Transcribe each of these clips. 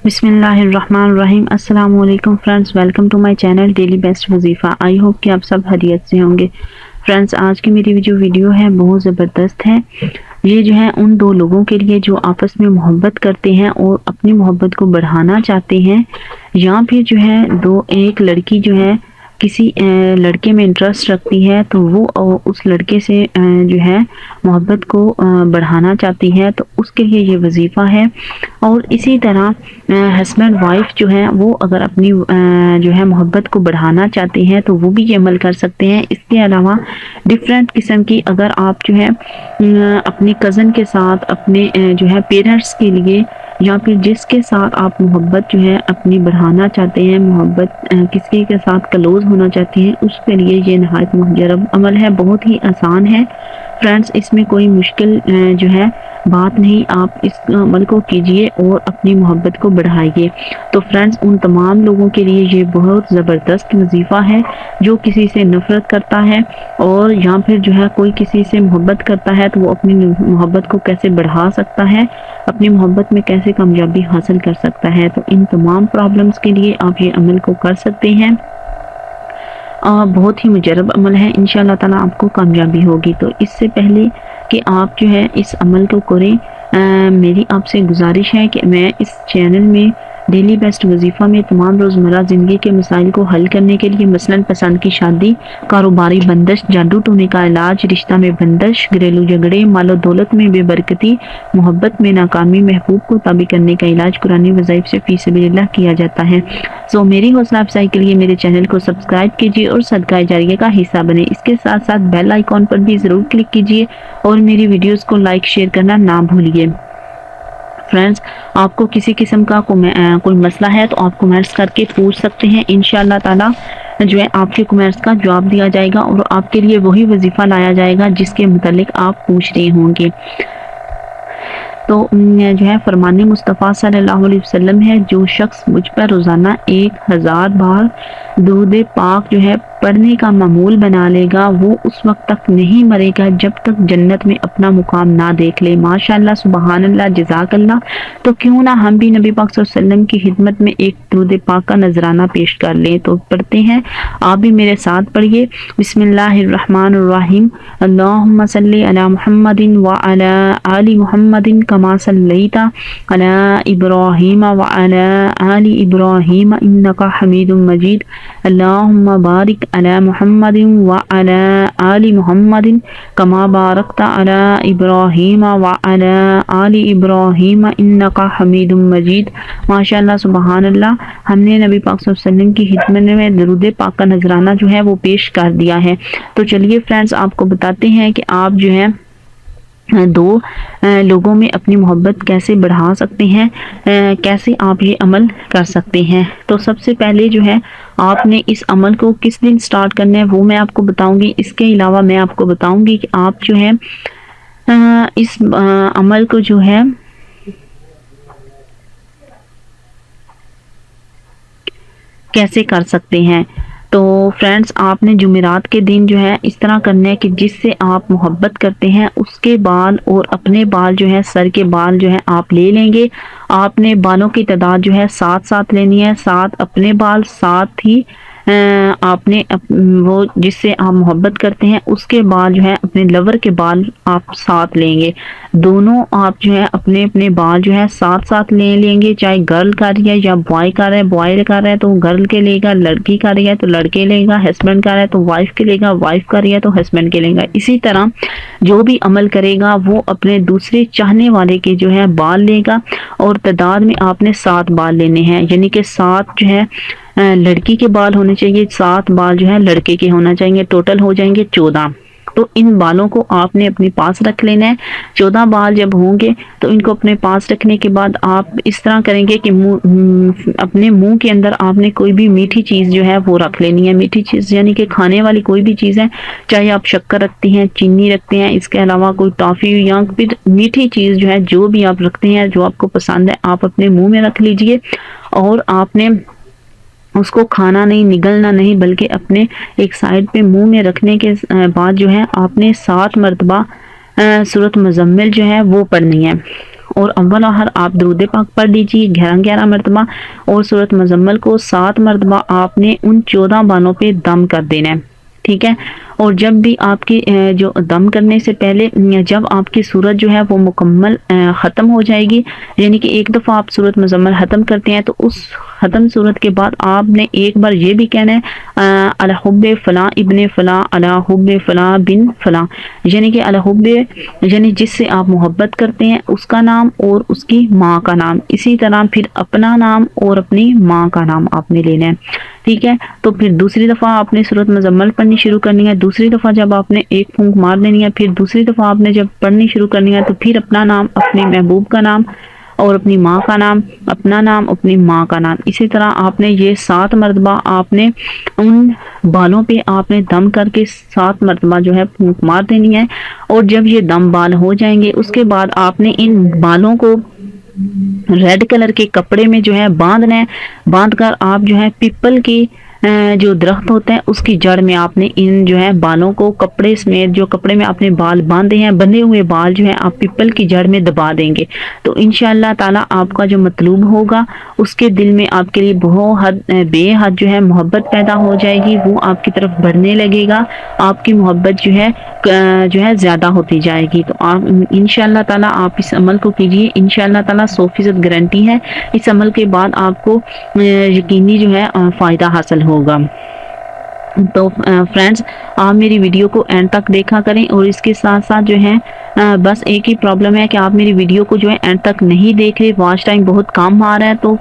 बिस्मिल्लाहिर्रहमानिर्रहीम। अस्सलाम वालेकुम friends, welcome to my channel daily best वजीफ़ा। आई होप कि आप सब खैरियत से होंगे। फ्रेंड्स, आज की मेरी जो वीडियो है बहुत ज़बरदस्त है। ये जो है उन दो लोगों के लिए जो आपस में मोहब्बत करते हैं और अपनी मोहब्बत को बढ़ाना चाहते हैं, या फिर जो है एक लड़की जो है किसी लड़के में इंटरेस्ट रखती है तो वो उस लड़के से जो है मोहब्बत को बढ़ाना चाहती है, तो उसके लिए ये वजीफ़ा है। और इसी तरह हस्बैंड वाइफ जो है वो अगर अपनी जो है मोहब्बत को बढ़ाना चाहते हैं तो वो भी ये अमल कर सकते हैं। इसके अलावा डिफरेंट किस्म की अगर आप जो है अपनी कज़न के साथ, अपने जो है पेरेंट्स के लिए, या फिर जिसके साथ आप मोहब्बत जो है अपनी बढ़ाना चाहते हैं, मोहब्बत किसी के साथ क्लोज होना चाहते हैं, उसके लिए ये नहायत मुजरब अमल है। बहुत ही आसान है फ्रेंड्स, इसमें कोई मुश्किल जो है बात नहीं। आप इस अमल को कीजिए और अपनी मोहब्बत को बढ़ाइए। तो फ्रेंड्स, उन तमाम लोगों के लिए ये बहुत ज़बरदस्त वजीफ़ा है जो किसी से नफ़रत करता है, और या फिर जो है कोई किसी से मोहब्बत करता है तो वो अपनी मोहब्बत को कैसे बढ़ा सकता है, अपनी मोहब्बत में कैसे कामयाबी हासिल कर सकता है। तो इन तमाम प्रॉब्लम्स के लिए आप ये अमल को कर सकते हैं। बहुत ही मुजरब अमल है, इंशाअल्लाह ताला आपको कामयाबी होगी। तो इससे पहले कि आप जो है इस अमल को करें, मेरी आपसे गुजारिश है कि मैं इस चैनल में डेली बेस्ट वजीफ़ा में तमाम रोज़मर्रा ज़िंदगी के मसाइल को हल करने के लिए मसलन पसंद की शादी, कारोबारी बंदिश, जादू टोने का इलाज, रिश्ता में बंदिश, घरेलू झगड़े, मालो दौलत में बेबरकती, मोहब्बत में नाकामी, महबूब को ताबी करने का इलाज कुरानी वज़ाइफ से फी सबिलिल्लाह किया जाता है। सो मेरी हौसला अफजाई के लिए मेरे चैनल को सब्सक्राइब कीजिए और सदका जारिया का हिस्सा बने। इसके साथ साथ बेल आइकॉन पर भी ज़रूर क्लिक कीजिए और मेरी वीडियोज़ को लाइक शेयर करना ना भूलिए। फ्रेंड्स, आपको किसी किस्म का कोई मसला है तो आप कमेंट्स करके पूछ सकते हैं। इंशाअल्लाह ताला जो है आपके कमेंट्स का जवाब दिया जाएगा और आपके लिए वही वजीफ़ा लाया जाएगा जिसके मुतालिक आप पूछ रहे होंगे। तो जो है फरमाने मुस्तफ़ा सल्लल्लाहु अलैहि वसल्लम है, जो शख्स मुझ पर रोज़ाना 1000 बार दूध पाक जो है पढ़ने का मामूल बना लेगा, वो उस वक्त तक नहीं मरेगा जब तक जन्नत में अपना मुकाम ना देख ले। माशाअल्लाह, सुबहान अल्लाह, जज़ाकल्लाह। तो क्यों ना हम भी नबी पाक सल्लल्लाहु अलैहि वसल्लम की खिदमत में एक दूध पाक का नजराना पेश कर लें। तो पढ़ते हैं, आप भी मेरे साथ पढ़िए। बिस्मिल्लाहिर्रहमानिर्रहीम। अल्लाहुम्मा सल्ली अला मुहम्मदिन व अला आलि मुहम्मदिन कमा सल्लैता अला इब्राहीम व अला आलि इब्राहीम इन्नका हमीदुम मजीद। अल्लाहुम्मा बारिक अला मुहम्मदिन व अला आलि मुहम्मदिन कमा बारकता अला इब्राहीम व अला आलि इब्राहीम इन्नका हमीदुम मजीद। माशाअल्लाह, सुबहान अल्लाह, हमने नबी पाक सल्लल्लाहु अलैहि वसल्लम की खिदमत में दरूद पाक का नजराना जो है वो पेश कर दिया है। तो चलिए फ्रेंड्स, आपको बताते हैं कि आप जो है दो लोगों में अपनी मोहब्बत कैसे बढ़ा सकते हैं, कैसे आप ये अमल कर सकते हैं। तो सबसे पहले जो है आपने इस अमल को किस दिन स्टार्ट करना है वो मैं आपको बताऊंगी। इसके अलावा मैं आपको बताऊंगी कि आप जो है इस अमल को जो है कैसे कर सकते हैं। तो फ्रेंड्स, आपने जुमेरात के दिन जो है इस तरह करना है कि जिससे आप मोहब्बत करते हैं उसके बाल और अपने बाल जो है, सर के बाल जो है आप ले लेंगे। आपने बालों की तादाद जो है 7 लेनी है, 7 अपने बाल, 7 ही आपने वो जिससे आप मोहब्बत करते हैं उसके बाल जो है, अपने लवर के बाल आप 7 लेंगे। दोनों आप जो है अपने अपने बाल जो है 7 ले लेंगे। चाहे गर्ल कर रही है या बॉय कर रहा है, बॉय कर रहा है तो गर्ल के लेगा, लड़की कर रही है तो लड़के लेगा, हस्बैंड कर रहा है तो वाइफ के लेगा, वाइफ कर रही है तो हस्बैंड के लेगा। इसी तरह जो भी अमल करेगा वो अपने दूसरे चाहने वाले के जो है बाल लेगा, और तादाद में आपने 7 बाल लेने हैं, यानी कि 7 जो है लड़की के बाल होने चाहिए, 7 बाल जो है लड़के के होना चाहिए। टोटल हो जाएंगे 14। تو ان بالوں کو آپ نے اپنے پاس رکھ لینا ہے. 14 بال جب ہوں گے تو ان کو اپنے پاس رکھنے کے بعد آپ اس طرح کریں گے کہ اپنے منہ کے اندر آپ نے کوئی بھی میٹھی چیز جو ہے وہ رکھ لینی ہے. میٹھی چیز یعنی کہ کھانے والی کوئی بھی چیز ہے, چاہے آپ شکر رکھتی ہیں, چینی رکھتے ہیں, اس کے علاوہ کوئی ٹافی یا پھر میٹھی چیز جو ہے جو بھی آپ رکھتے ہیں جو آپ کو پسند ہے آپ اپنے منہ میں رکھ لیجئے. اور آپ نے اس کو کھانا نہیں, نگلنا نہیں, بلکہ اپنے ایک سائڈ پہ منہ میں رکھنے کے بعد جو ہے آپ نے 7 مرتبہ سورۃ مزمل جو ہے وہ پڑھنی ہے. اور اول آخر آپ درود پاک پڑھ لیجیے 11 مرتبہ, اور سورۃ مزمل کو 7 مرتبہ آپ نے ان 14 بالوں پہ دم کر دینا ہے. ٹھیک ہے. اور جب بھی آپ کی جو دم کرنے سے پہلے جب آپ کی سورت جو ہے وہ مکمل ختم ہو جائے گی, یعنی کہ ایک دفعہ آپ سورت مزمل ختم کرتے ہیں تو اس ختم سورت کے بعد آپ نے ایک بار یہ بھی کہنا ہے الحب فلاں ابن فلاں الحب فلاں بن فلاں, یعنی کہ الحب یعنی جس سے آپ محبت کرتے ہیں اس کا نام اور اس کی ماں کا نام, اسی طرح پھر اپنا نام اور اپنی ماں کا نام آپ نے لینا ہے. ٹھیک ہے. تو پھر دوسری دفعہ آپ نے سورۃ مزمل پڑھنی شروع کرنی ہے. دوسری دفعہ جب آپ نے ایک پھونک مار دینی ہے, پھر دوسری دفعہ آپ نے جب پڑھنی شروع کرنی ہے تو پھر اپنا نام, اپنے محبوب کا نام اور اپنی ماں کا نام, اپنا نام, اپنی ماں کا نام. اسی طرح آپ نے یہ 7 مرتبہ آپ نے ان بالوں پہ آپ نے دم کر کے 7 مرتبہ جو ہے پھونک مار دینی ہے. اور جب یہ دم بال ہو جائیں گے اس کے بعد آپ نے ان بالوں کو ریڈ کلر کے کپڑے میں جو ہے باندھنا ہے. باندھ کر آپ جو ہے پیپل کی جو درخت ہوتا ہے اس کی جڑ میں آپ نے ان جو ہے بالوں کو کپڑے سمیت, جو کپڑے میں آپ نے بال باندھے ہیں, بندھے ہوئے بال جو ہے آپ پیپل کی جڑ میں دبا دیں گے. تو انشاءاللہ تعالی آپ کا جو مطلوب ہوگا اس کے دل میں آپ کے لیے بہت بے حد جو ہے محبت پیدا ہو جائے گی, وہ آپ کی طرف بڑھنے لگے گا, آپ کی محبت جو ہے زیادہ ہوتی جائے گی. تو آپ انشاءاللہ تعالی آپ اس عمل کو کیجئے, انشاءاللہ تعالی 100% گارنٹی ہے اس عمل کے بعد آپ کو یقینی جو ہے فائدہ حاصل ہوگا. تو فرینڈز آپ میری ویڈیو کو اینڈ تک دیکھا کریں, اور اس کے ساتھ ساتھ جو ہے بس ایک ہی پرابلم ہے کہ آپ میری ویڈیو کو جو ہے اینڈ تک نہیں دیکھ رہے, واچ ٹائم بہت کم آ رہا ہے. تو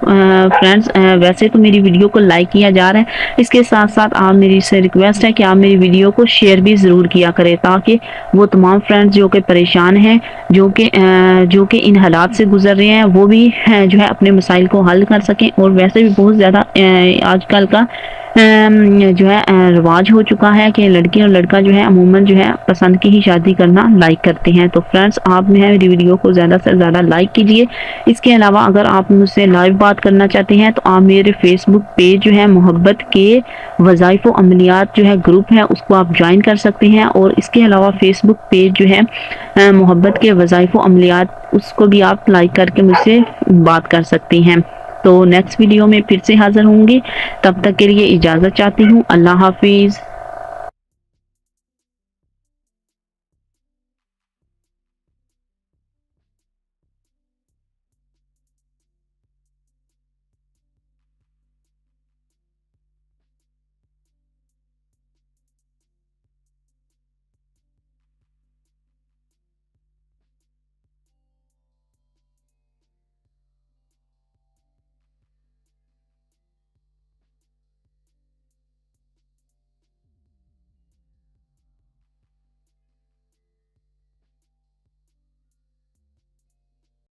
فرینڈز ویسے تو میری ویڈیو کو لائک کیا جا رہا ہے, اس کے ساتھ ساتھ آپ میری سے ریکویسٹ ہے کہ آپ میری ویڈیو کو شیئر بھی ضرور کیا کریں, تاکہ وہ تمام فرینڈز جو کہ پریشان ہیں, جو کہ ان حالات سے گزر رہے ہیں, وہ بھی جو ہے اپنے مسائل کو حل کر سکیں. اور ویسے بھی بہت زیادہ آج کل کا جو ہے رواج ہو چکا ہے کہ لڑکی اور لڑکا جو ہے عموماً جو ہے پسند کی ہی شادی کرنا لائک کرتے ہیں. تو فرینڈز آپ میری ویڈیو کو زیادہ سے زیادہ لائک کیجئے. اس کے علاوہ اگر آپ مجھ سے لائیو بات کرنا چاہتے ہیں تو آپ میرے فیس بک پیج جو ہے محبت کے وظائف و عملیات جو ہے گروپ ہے, اس کو آپ جوائن کر سکتے ہیں. اور اس کے علاوہ فیس بک پیج جو ہے محبت کے وظائف و عملیات, اس کو بھی آپ لائک کر کے مجھ سے بات کر سکتی ہیں. تو نیکسٹ ویڈیو میں پھر سے حاضر ہوں گی, تب تک کے لیے اجازت چاہتی ہوں. اللہ حافظ.